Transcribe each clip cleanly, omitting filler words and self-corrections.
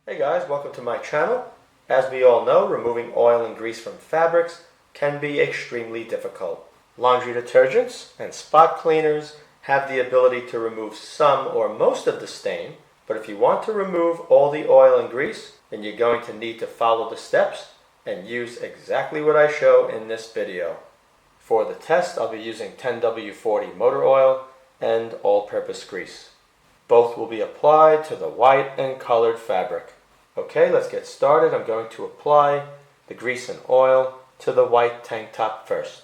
Hey guys, welcome to my channel. As we all know, removing oil and grease from fabrics can be extremely difficult. Laundry detergents and spot cleaners have the ability to remove some or most of the stain, but if you want to remove all the oil and grease, then you're going to need to follow the steps and use exactly what I show in this video. For the test, I'll be using 10W40 motor oil and all-purpose grease. Both will be applied to the white and colored fabric. Okay, let's get started. I'm going to apply the grease and oil to the white tank top first.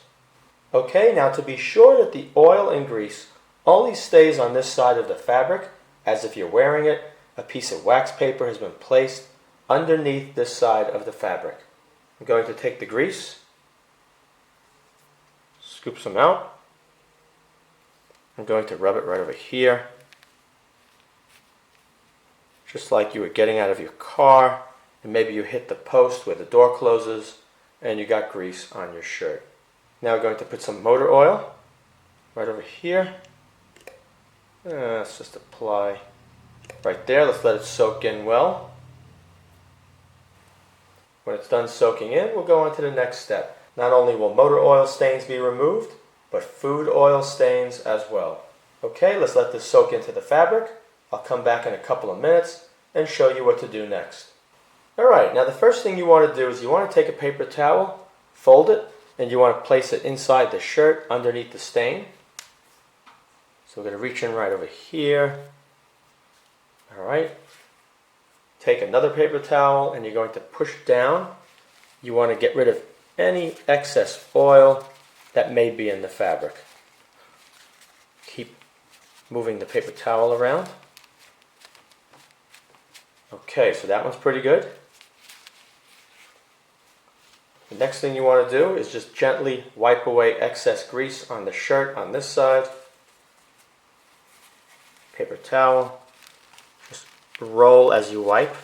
Okay, now to be sure that the oil and grease only stays on this side of the fabric, as if you're wearing it, a piece of wax paper has been placed underneath this side of the fabric. I'm going to take the grease, scoop some out. I'm going to rub it right over here, just like you were getting out of your car, and maybe you hit the post where the door closes and you got grease on your shirt. Now we're going to put some motor oil right over here. Let's just apply right there. Let's let it soak in well. When it's done soaking in, we'll go on to the next step. Not only will motor oil stains be removed, but food oil stains as well. Okay, let's let this soak into the fabric. I'll come back in a couple of minutes and show you what to do next. Alright, now the first thing you want to do is you want to take a paper towel, fold it, and you want to place it inside the shirt underneath the stain. So we're going to reach in right over here. Alright, take another paper towel and you're going to push down. You want to get rid of any excess oil that may be in the fabric. Keep moving the paper towel around. Okay, so that one's pretty good. The next thing you want to do is just gently wipe away excess grease on the shirt on this side. Paper towel. Just roll as you wipe.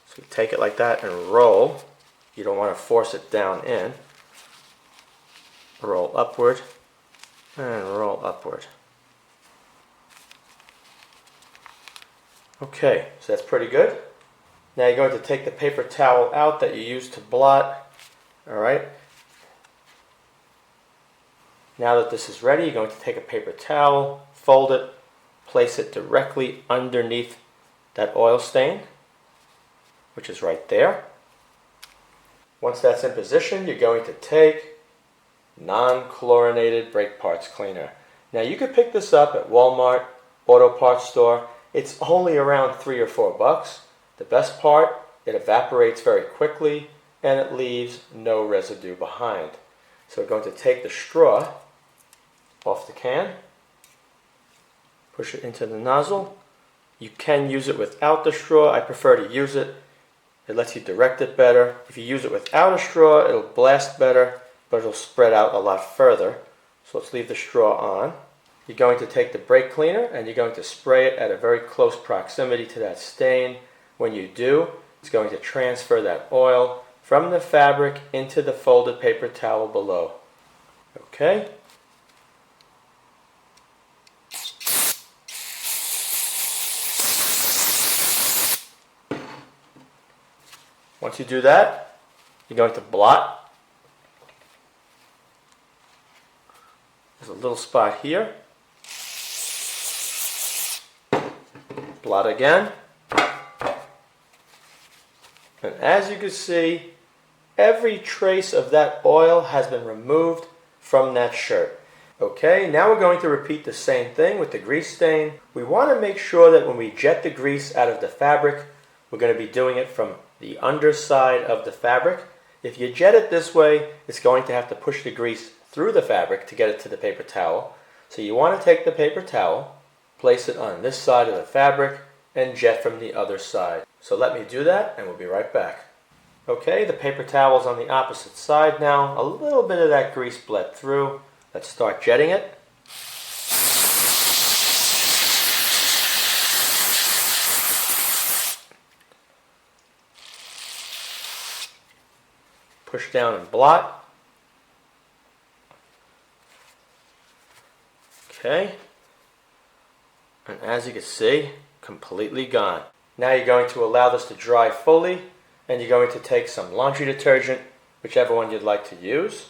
So you take it like that and roll. You don't want to force it down in. Roll upward and roll upward. Okay, so that's pretty good. Now you're going to take the paper towel out that you used to blot. Alright. Now that this is ready, you're going to take a paper towel, fold it, place it directly underneath that oil stain, which is right there. Once that's in position, you're going to take non-chlorinated brake parts cleaner. Now you could pick this up at Walmart, auto parts store. It's only around $3 or $4. The best part, it evaporates very quickly and it leaves no residue behind. So we're going to take the straw off the can, push it into the nozzle. You can use it without the straw. I prefer to use it. It lets you direct it better. If you use it without a straw, it'll blast better, but it'll spread out a lot further. So let's leave the straw on. You're going to take the brake cleaner and you're going to spray it at a very close proximity to that stain. When you do, it's going to transfer that oil from the fabric into the folded paper towel below. Okay. Once you do that, you're going to blot. There's a little spot here. Blot again. And as you can see, every trace of that oil has been removed from that shirt. Okay, now we're going to repeat the same thing with the grease stain. We want to make sure that when we jet the grease out of the fabric, we're going to be doing it from the underside of the fabric. If you jet it this way, it's going to have to push the grease through the fabric to get it to the paper towel. So you want to take the paper towel, place it on this side of the fabric, and jet from the other side. So let me do that and we'll be right back. Okay, the paper towel's on the opposite side now. A little bit of that grease bled through. Let's start jetting it. Push down and blot. Okay. And as you can see, completely gone. Now you're going to allow this to dry fully, and you're going to take some laundry detergent, whichever one you'd like to use,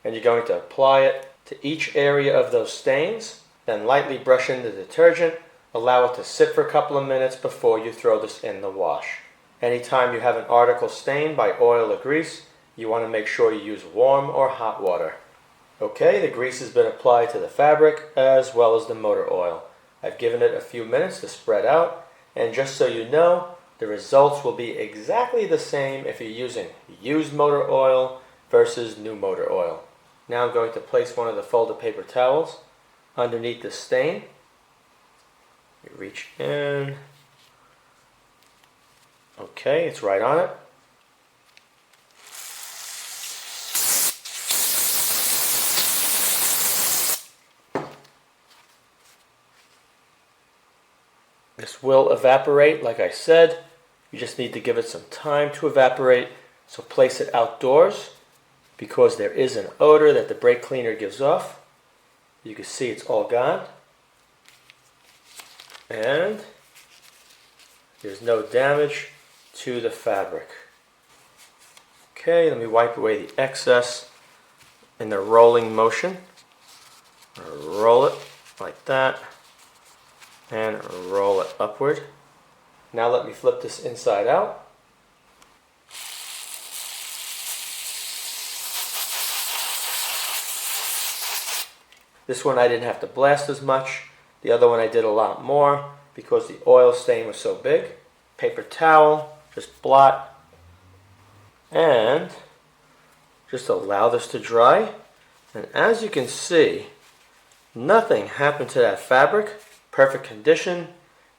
and you're going to apply it to each area of those stains, then lightly brush in the detergent, allow it to sit for a couple of minutes before you throw this in the wash. Anytime you have an article stained by oil or grease, you want to make sure you use warm or hot water. Okay, the grease has been applied to the fabric as well as the motor oil. I've given it a few minutes to spread out, and just so you know, the results will be exactly the same if you're using used motor oil versus new motor oil. Now I'm going to place one of the folded paper towels underneath the stain. You reach in. Okay, it's right on it. This will evaporate, like I said. You just need to give it some time to evaporate. So place it outdoors because there is an odor that the brake cleaner gives off. You can see it's all gone. And there's no damage to the fabric. Okay, let me wipe away the excess in the rolling motion. Roll it like that and roll it upward. Now let me flip this inside out. This one I didn't have to blast as much. The other one I did a lot more because the oil stain was so big. Paper towel, just blot, and just allow this to dry. And as you can see, nothing happened to that fabric. Perfect condition.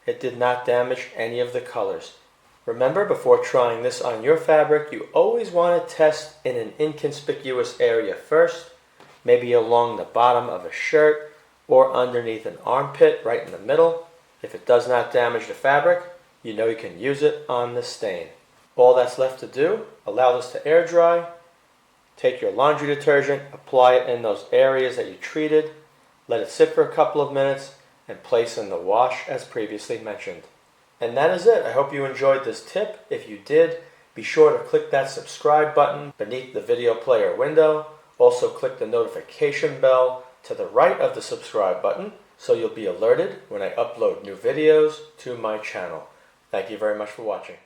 It did not damage any of the colors. Remember, before trying this on your fabric, you always want to test in an inconspicuous area first, maybe along the bottom of a shirt or underneath an armpit right in the middle. If it does not damage the fabric, you know you can use it on the stain. All that's left to do, allow this to air dry, take your laundry detergent, apply it in those areas that you treated, let it sit for a couple of minutes, and place in the wash as previously mentioned. And that is it. I hope you enjoyed this tip. If you did, be sure to click that subscribe button beneath the video player window. Also click the notification bell to the right of the subscribe button so you'll be alerted when I upload new videos to my channel. Thank you very much for watching.